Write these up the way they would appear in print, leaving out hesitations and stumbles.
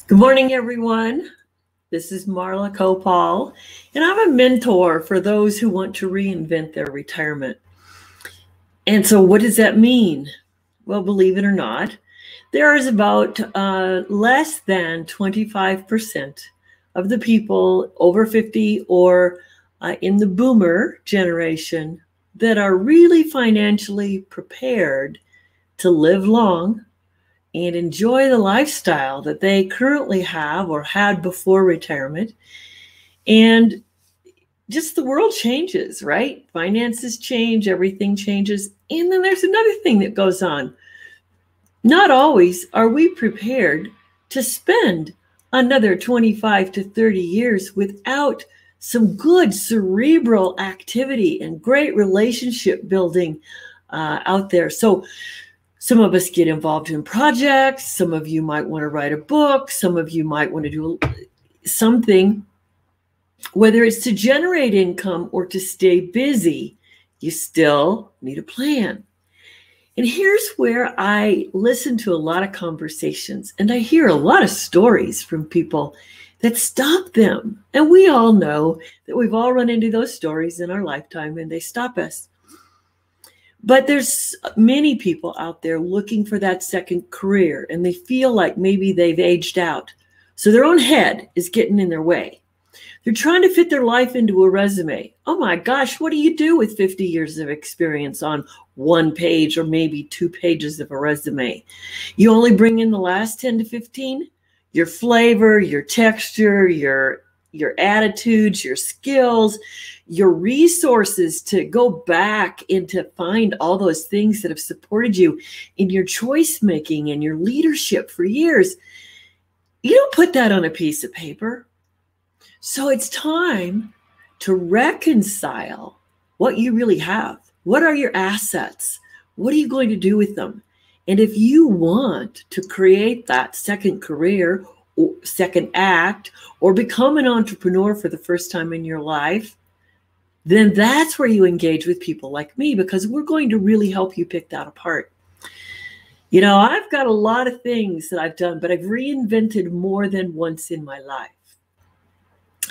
Good morning, everyone. This is Marla Copal, and I'm a mentor for those who want to reinvent their retirement. And so, what does that mean? Well, believe it or not, there is about less than 25% of the people over 50 or in the boomer generation that are really financially prepared to live long and enjoy the lifestyle that they currently have or had before retirement. And just the world changes, right? Finances change, everything changes. And then there's another thing that goes on. Not always are we prepared to spend another 25 to 30 years without some good cerebral activity and great relationship building out there. So some of us get involved in projects. Some of you might want to write a book. Some of you might want to do something, whether it's to generate income or to stay busy, you still need a plan. And here's where I listen to a lot of conversations and I hear a lot of stories from people that stop them. And we all know that we've all run into those stories in our lifetime and they stop us. But there's many people out there looking for that second career and they feel like maybe they've aged out. So their own head is getting in their way. They're trying to fit their life into a resume. Oh my gosh, what do you do with 50 years of experience on one page or maybe 2 pages of a resume? You only bring in the last 10 to 15? Your flavor, your texture, your attitudes, your skills, your resources to go back and to find all those things that have supported you in your choice making and your leadership for years. You don't put that on a piece of paper. So it's time to reconcile what you really have. What are your assets? What are you going to do with them? And if you want to create that second career or second act or become an entrepreneur for the first time in your life, then that's where you engage with people like me because we're going to really help you pick that apart. You know, I've got a lot of things that I've done, but I've reinvented more than once in my life.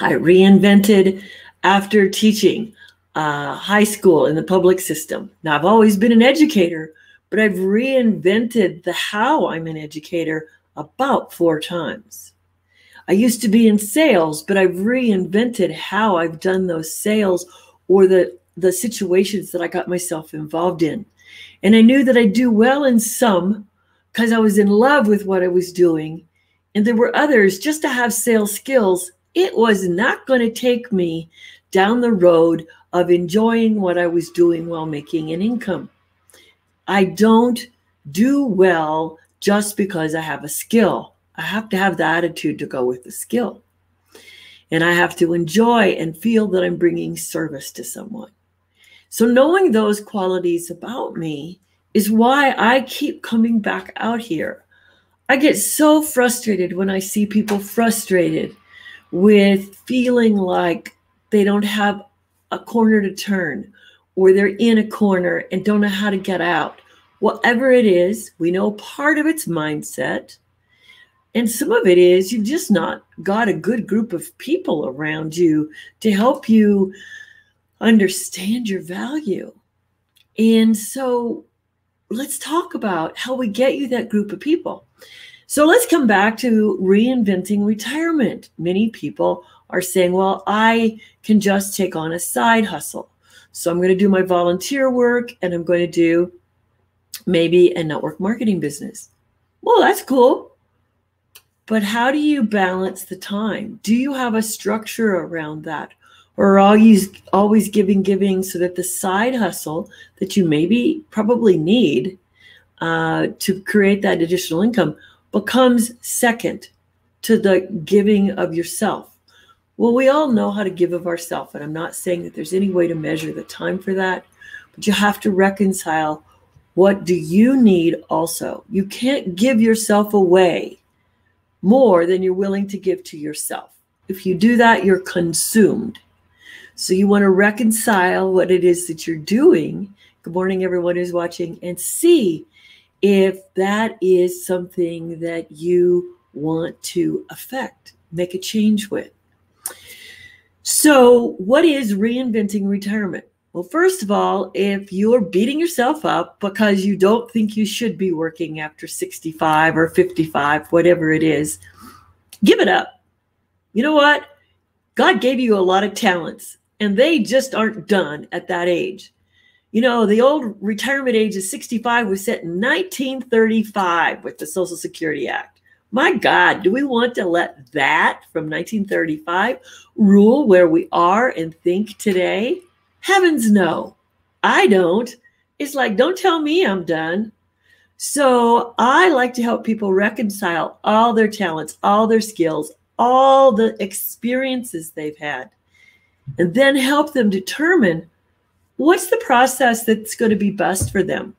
I reinvented after teaching high school in the public system. Now, I've always been an educator, but I've reinvented the how I'm an educator about 4 times. I used to be in sales, but I've reinvented how I've done those sales or the situations that I got myself involved in. And I knew that I'd do well in some because I was in love with what I was doing. And there were others, just to have sales skills, it was not going to take me down the road of enjoying what I was doing while making an income. I don't do well just because I have a skill. I have to have the attitude to go with the skill. And I have to enjoy and feel that I'm bringing service to someone. So knowing those qualities about me is why I keep coming back out here. I get so frustrated when I see people frustrated with feeling like they don't have a corner to turn or they're in a corner and don't know how to get out. Whatever it is, we know part of it's mindset. And some of it is you've just not got a good group of people around you to help you understand your value. And so let's talk about how we get you that group of people. So let's come back to reinventing retirement. Many people are saying, well, I can just take on a side hustle. So I'm going to do my volunteer work and I'm going to do maybe a network marketing business. Well, that's cool. But how do you balance the time? Do you have a structure around that? Or are you always giving so that the side hustle that you probably need to create that additional income becomes second to the giving of yourself? Well, we all know how to give of ourselves, and I'm not saying that there's any way to measure the time for that, but you have to reconcile what do you need also. You can't give yourself away more than you're willing to give to yourself. If you do that, you're consumed. So you want to reconcile what it is that you're doing. Good morning, everyone who's watching, and see if that is something that you want to affect, make a change with. So what is reinventing retirement? Well, first of all, if you're beating yourself up because you don't think you should be working after 65 or 55, whatever it is, give it up. You know what? God gave you a lot of talents, and they just aren't done at that age. You know, the old retirement age of 65 was set in 1935 with the Social Security Act. My God, do we want to let that from 1935 rule where we are and think today? Heavens no, I don't. It's like, don't tell me I'm done. So I like to help people reconcile all their talents, all their skills, all the experiences they've had, and then help them determine what's the process that's going to be best for them.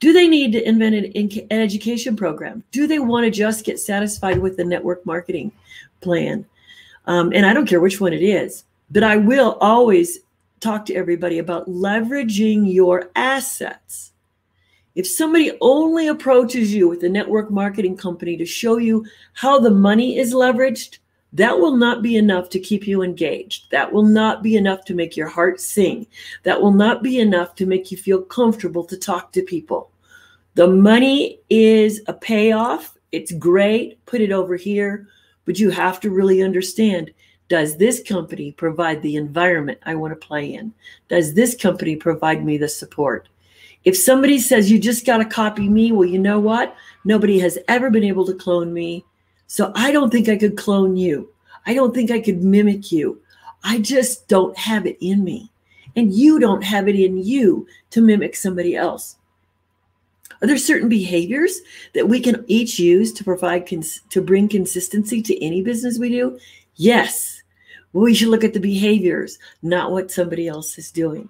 Do they need to invent an education program? Do they want to just get satisfied with the network marketing plan? And I don't care which one it is, but I will always talk to everybody about leveraging your assets. If somebody only approaches you with a network marketing company to show you how the money is leveraged, that will not be enough to keep you engaged. That will not be enough to make your heart sing. That will not be enough to make you feel comfortable to talk to people. The money is a payoff. It's great. Put it over here. But you have to really understand, does this company provide the environment I want to play in? Does this company provide me the support? If somebody says you just got to copy me, well, you know what? Nobody has ever been able to clone me. So I don't think I could clone you. I don't think I could mimic you. I just don't have it in me. And you don't have it in you to mimic somebody else. Are there certain behaviors that we can each use to provide, to bring consistency to any business we do? Yes. We should look at the behaviors, not what somebody else is doing.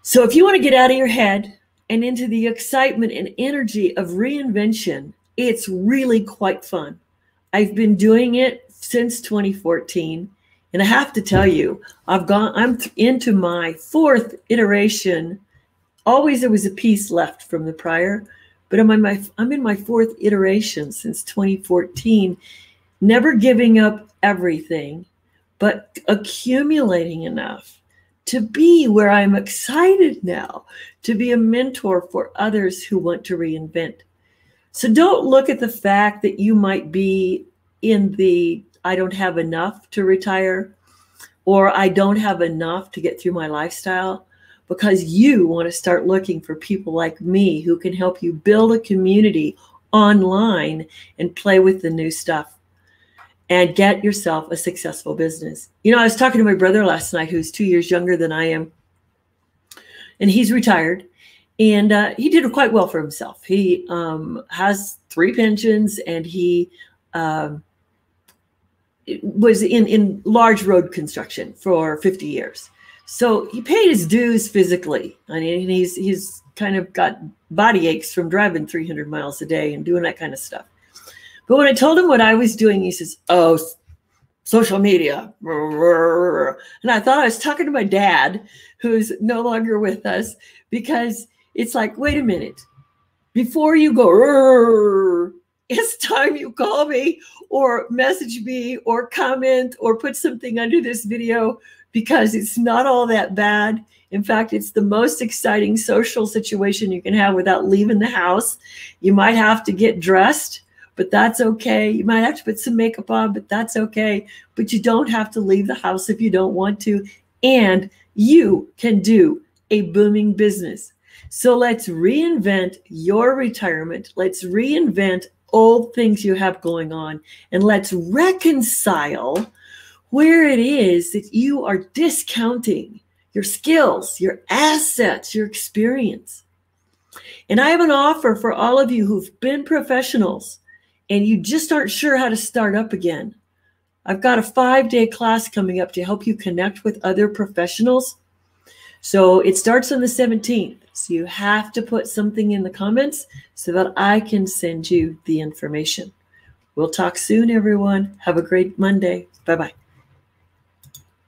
So if you want to get out of your head and into the excitement and energy of reinvention, it's really quite fun. I've been doing it since 2014. And I have to tell you, I'm into my fourth iteration. Always there was a piece left from the prior, but I'm in my fourth iteration since 2014, never giving up everything, but accumulating enough to be where I'm excited now, to be a mentor for others who want to reinvent. So don't look at the fact that you might be in the, I don't have enough to retire, or I don't have enough to get through my lifestyle, because you want to start looking for people like me who can help you build a community online and play with the new stuff and get yourself a successful business. You know, I was talking to my brother last night, who's 2 years younger than I am, and he's retired, and he did quite well for himself. He has 3 pensions, and he was in large road construction for 50 years. So he paid his dues physically. I mean, he's kind of got body aches from driving 300 miles a day and doing that kind of stuff. But when I told him what I was doing, he says, "Oh, social media." And I thought I was talking to my dad, who's no longer with us, because it's like, wait a minute, before you go, it's time you call me or message me or comment or put something under this video, because it's not all that bad. In fact, it's the most exciting social situation you can have without leaving the house. You might have to get dressed, but that's okay. You might have to put some makeup on, but that's okay. But you don't have to leave the house if you don't want to. And you can do a booming business. So let's reinvent your retirement. Let's reinvent old things you have going on. And let's reconcile where it is that you are discounting your skills, your assets, your experience. And I have an offer for all of you who've been professionals and you just aren't sure how to start up again. I've got a 5-day class coming up to help you connect with other professionals. So it starts on the 17th. So you have to put something in the comments so that I can send you the information. We'll talk soon, everyone. Have a great Monday. Bye-bye.